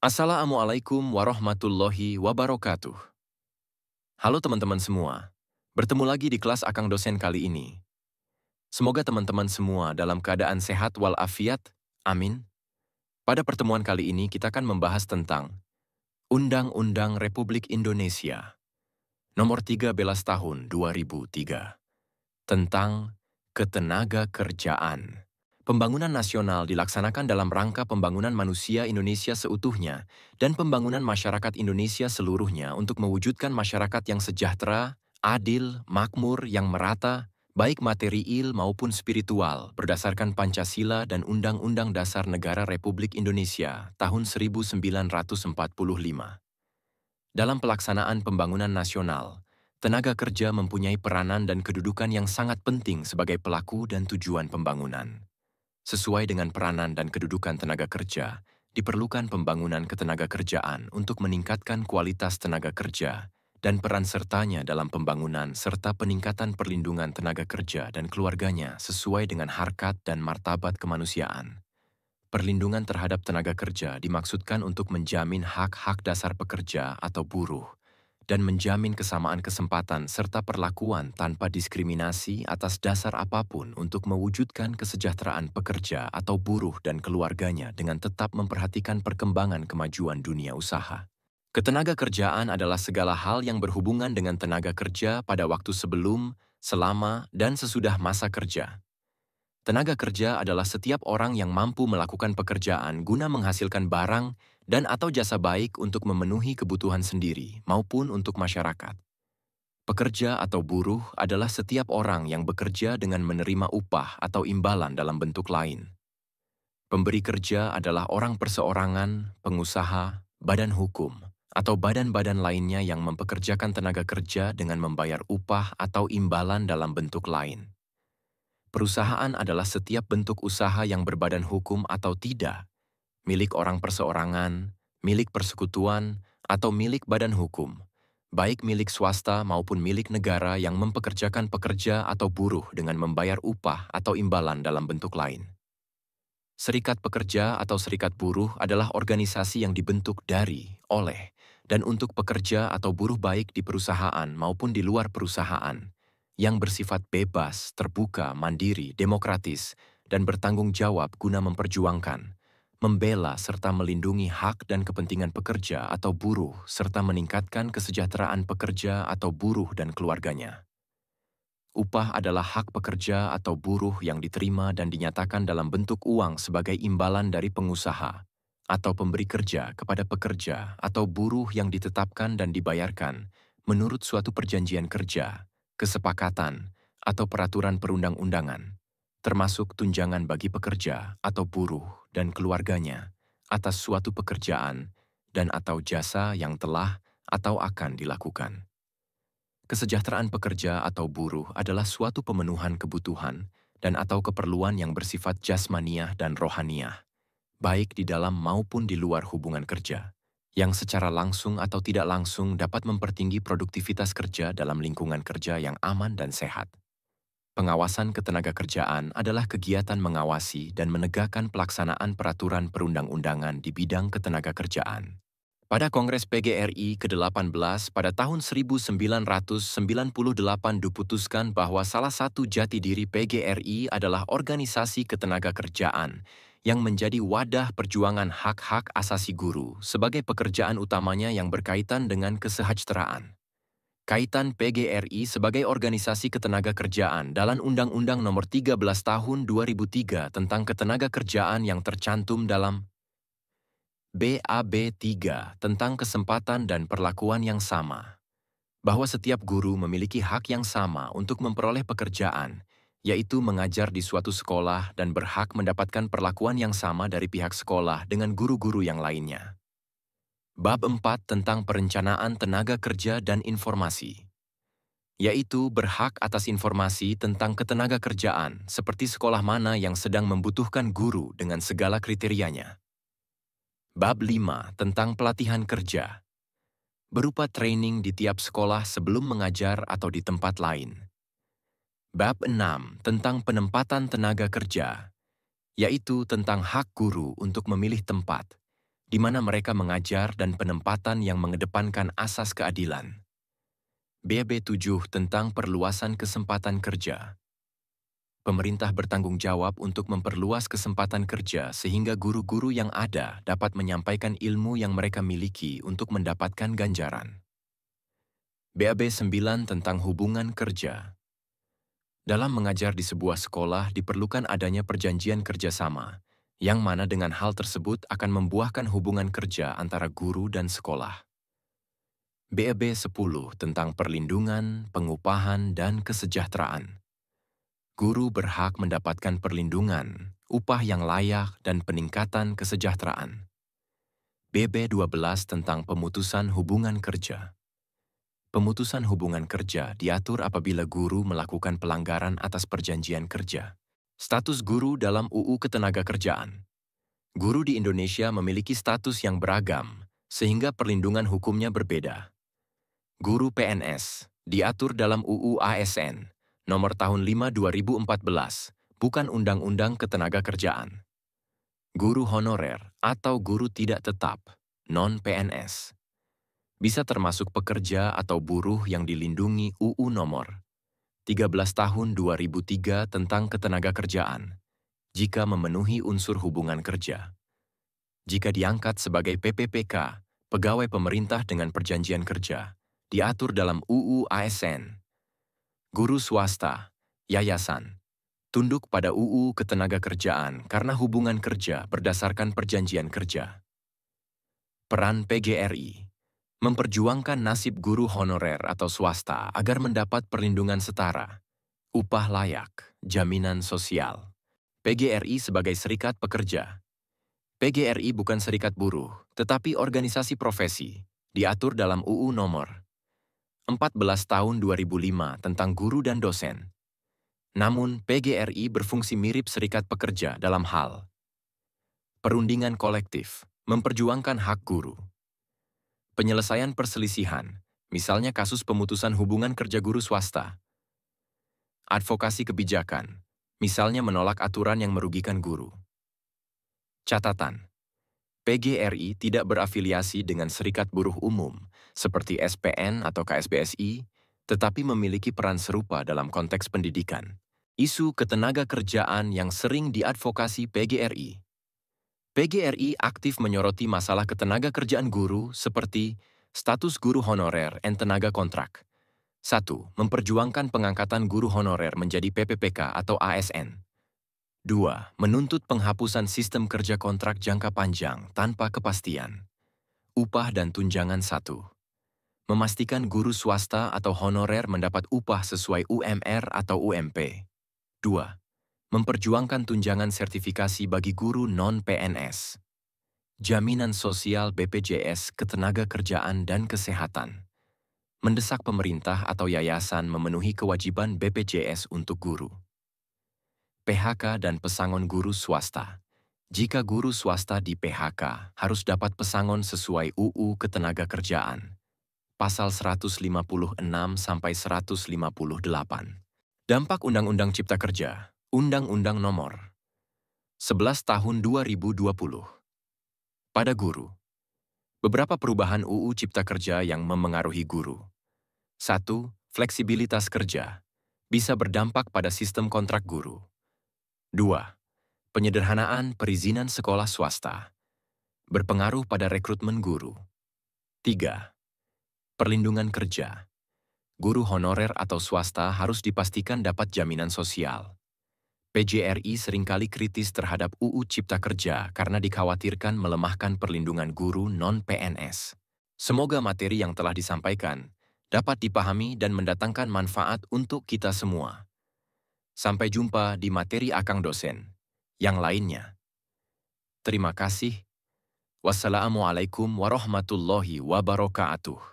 Assalamualaikum warahmatullahi wabarakatuh. Halo teman-teman semua. Bertemu lagi di kelas Akang Dosen kali ini. Semoga teman-teman semua dalam keadaan sehat walafiat. Amin. Pada pertemuan kali ini kita akan membahas tentang Undang-Undang Republik Indonesia Nomor 13 Tahun 2003 tentang ketenaga kerjaan. Pembangunan nasional dilaksanakan dalam rangka pembangunan manusia Indonesia seutuhnya dan pembangunan masyarakat Indonesia seluruhnya untuk mewujudkan masyarakat yang sejahtera, adil, makmur, yang merata, baik material maupun spiritual, berdasarkan Pancasila dan Undang-Undang Dasar Negara Republik Indonesia tahun 1945. Dalam pelaksanaan pembangunan nasional, tenaga kerja mempunyai peranan dan kedudukan yang sangat penting sebagai pelaku dan tujuan pembangunan. Sesuai dengan peranan dan kedudukan tenaga kerja, diperlukan pembangunan ketenaga kerjaan untuk meningkatkan kualitas tenaga kerja dan peran sertanya dalam pembangunan serta peningkatan perlindungan tenaga kerja dan keluarganya sesuai dengan harkat dan martabat kemanusiaan. Perlindungan terhadap tenaga kerja dimaksudkan untuk menjamin hak-hak dasar pekerja atau buruh dan menjamin kesamaan kesempatan serta perlakuan tanpa diskriminasi atas dasar apapun untuk mewujudkan kesejahteraan pekerja atau buruh dan keluarganya dengan tetap memperhatikan perkembangan kemajuan dunia usaha. Ketenaga kerjaan adalah segala hal yang berhubungan dengan tenaga kerja pada waktu sebelum, selama, dan sesudah masa kerja. Tenaga kerja adalah setiap orang yang mampu melakukan pekerjaan guna menghasilkan barang dan atau jasa baik untuk memenuhi kebutuhan sendiri maupun untuk masyarakat. Pekerja atau buruh adalah setiap orang yang bekerja dengan menerima upah atau imbalan dalam bentuk lain. Pemberi kerja adalah orang perseorangan, pengusaha, badan hukum, atau badan-badan lainnya yang mempekerjakan tenaga kerja dengan membayar upah atau imbalan dalam bentuk lain. Perusahaan adalah setiap bentuk usaha yang berbadan hukum atau tidak, milik orang perseorangan, milik persekutuan, atau milik badan hukum, baik milik swasta maupun milik negara yang mempekerjakan pekerja atau buruh dengan membayar upah atau imbalan dalam bentuk lain. Serikat pekerja atau serikat buruh adalah organisasi yang dibentuk dari, oleh, dan untuk pekerja atau buruh baik di perusahaan maupun di luar perusahaan, yang bersifat bebas, terbuka, mandiri, demokratis, dan bertanggung jawab guna memperjuangkan, membela serta melindungi hak dan kepentingan pekerja atau buruh serta meningkatkan kesejahteraan pekerja atau buruh dan keluarganya. Upah adalah hak pekerja atau buruh yang diterima dan dinyatakan dalam bentuk uang sebagai imbalan dari pengusaha atau pemberi kerja kepada pekerja atau buruh yang ditetapkan dan dibayarkan menurut suatu perjanjian kerja, kesepakatan, atau peraturan perundang-undangan, termasuk tunjangan bagi pekerja atau buruh dan keluarganya atas suatu pekerjaan dan atau jasa yang telah atau akan dilakukan. Kesejahteraan pekerja atau buruh adalah suatu pemenuhan kebutuhan dan atau keperluan yang bersifat jasmaniah dan rohaniah, baik di dalam maupun di luar hubungan kerja, yang secara langsung atau tidak langsung dapat mempertinggi produktivitas kerja dalam lingkungan kerja yang aman dan sehat. Pengawasan ketenagakerjaan adalah kegiatan mengawasi dan menegakkan pelaksanaan peraturan perundang-undangan di bidang ketenagakerjaan. Pada Kongres PGRI ke-18 pada tahun 1998 diputuskan bahwa salah satu jati diri PGRI adalah organisasi ketenagakerjaan yang menjadi wadah perjuangan hak-hak asasi guru sebagai pekerjaan utamanya yang berkaitan dengan kesejahteraan. Kaitan PGRI sebagai organisasi ketenagakerjaan dalam Undang-Undang Nomor 13 Tahun 2003 tentang ketenagakerjaan yang tercantum dalam BAB 3 tentang kesempatan dan perlakuan yang sama, bahwa setiap guru memiliki hak yang sama untuk memperoleh pekerjaan, yaitu mengajar di suatu sekolah dan berhak mendapatkan perlakuan yang sama dari pihak sekolah dengan guru-guru yang lainnya. Bab 4 tentang perencanaan tenaga kerja dan informasi, yaitu berhak atas informasi tentang ketenagakerjaan seperti sekolah mana yang sedang membutuhkan guru dengan segala kriterianya. Bab 5 tentang pelatihan kerja, berupa training di tiap sekolah sebelum mengajar atau di tempat lain. Bab 6 tentang penempatan tenaga kerja, yaitu tentang hak guru untuk memilih tempat, di mana mereka mengajar dan penempatan yang mengedepankan asas keadilan. BAB 7 tentang perluasan kesempatan kerja. Pemerintah bertanggung jawab untuk memperluas kesempatan kerja sehingga guru-guru yang ada dapat menyampaikan ilmu yang mereka miliki untuk mendapatkan ganjaran. BAB 9 tentang hubungan kerja. Dalam mengajar di sebuah sekolah diperlukan adanya perjanjian kerjasama, yang mana dengan hal tersebut akan membuahkan hubungan kerja antara guru dan sekolah. BAB 10 tentang perlindungan, pengupahan, dan kesejahteraan. Guru berhak mendapatkan perlindungan, upah yang layak, dan peningkatan kesejahteraan. BB 12 tentang pemutusan hubungan kerja. Pemutusan hubungan kerja diatur apabila guru melakukan pelanggaran atas perjanjian kerja. Status guru dalam UU Ketenagakerjaan. Guru di Indonesia memiliki status yang beragam, sehingga perlindungan hukumnya berbeda. Guru PNS diatur dalam UU ASN Nomor Tahun 5 2014, bukan Undang-Undang Ketenagakerjaan. Guru honorer atau guru tidak tetap, non-PNS. Bisa termasuk pekerja atau buruh yang dilindungi UU Nomor 13 Tahun 2003 tentang Ketenagakerjaan, jika memenuhi unsur hubungan kerja. Jika diangkat sebagai PPPK, pegawai pemerintah dengan perjanjian kerja, diatur dalam UU ASN. Guru swasta, yayasan, tunduk pada UU Ketenagakerjaan karena hubungan kerja berdasarkan perjanjian kerja. Peran PGRI, memperjuangkan nasib guru honorer atau swasta agar mendapat perlindungan setara, upah layak, jaminan sosial. PGRI sebagai serikat pekerja. PGRI bukan serikat buruh, tetapi organisasi profesi, diatur dalam UU Nomor 14 Tahun 2005 tentang guru dan dosen. Namun, PGRI berfungsi mirip serikat pekerja dalam hal perundingan kolektif, memperjuangkan hak guru. Penyelesaian perselisihan, misalnya kasus pemutusan hubungan kerja guru swasta. Advokasi kebijakan, misalnya menolak aturan yang merugikan guru. Catatan: PGRI tidak berafiliasi dengan serikat buruh umum, seperti SPN atau KSBSI, tetapi memiliki peran serupa dalam konteks pendidikan. Isu ketenagakerjaan yang sering diadvokasi PGRI. PGRI aktif menyoroti masalah ketenagakerjaan guru seperti status guru honorer dan tenaga kontrak. 1. Memperjuangkan pengangkatan guru honorer menjadi PPPK atau ASN. 2. Menuntut penghapusan sistem kerja kontrak jangka panjang tanpa kepastian. Upah dan tunjangan 1. Memastikan guru swasta atau honorer mendapat upah sesuai UMR atau UMP. 2. Memperjuangkan tunjangan sertifikasi bagi guru non-PNS. Jaminan sosial BPJS Ketenagakerjaan dan Kesehatan. Mendesak pemerintah atau yayasan memenuhi kewajiban BPJS untuk guru. PHK dan pesangon guru swasta. Jika guru swasta di PHK, harus dapat pesangon sesuai UU Ketenagakerjaan. Pasal 156-158. Dampak Undang-Undang Cipta Kerja, Undang-Undang Nomor 11 Tahun 2020. Pada guru. Beberapa perubahan UU Cipta Kerja yang memengaruhi guru. 1. Fleksibilitas kerja. Bisa berdampak pada sistem kontrak guru. 2. Penyederhanaan perizinan sekolah swasta. Berpengaruh pada rekrutmen guru. 3. Perlindungan kerja. Guru honorer atau swasta harus dipastikan dapat jaminan sosial. PGRI seringkali kritis terhadap UU Cipta Kerja karena dikhawatirkan melemahkan perlindungan guru non-PNS. Semoga materi yang telah disampaikan dapat dipahami dan mendatangkan manfaat untuk kita semua. Sampai jumpa di materi Akang Dosen yang lainnya. Terima kasih. Wassalamualaikum warahmatullahi wabarakatuh.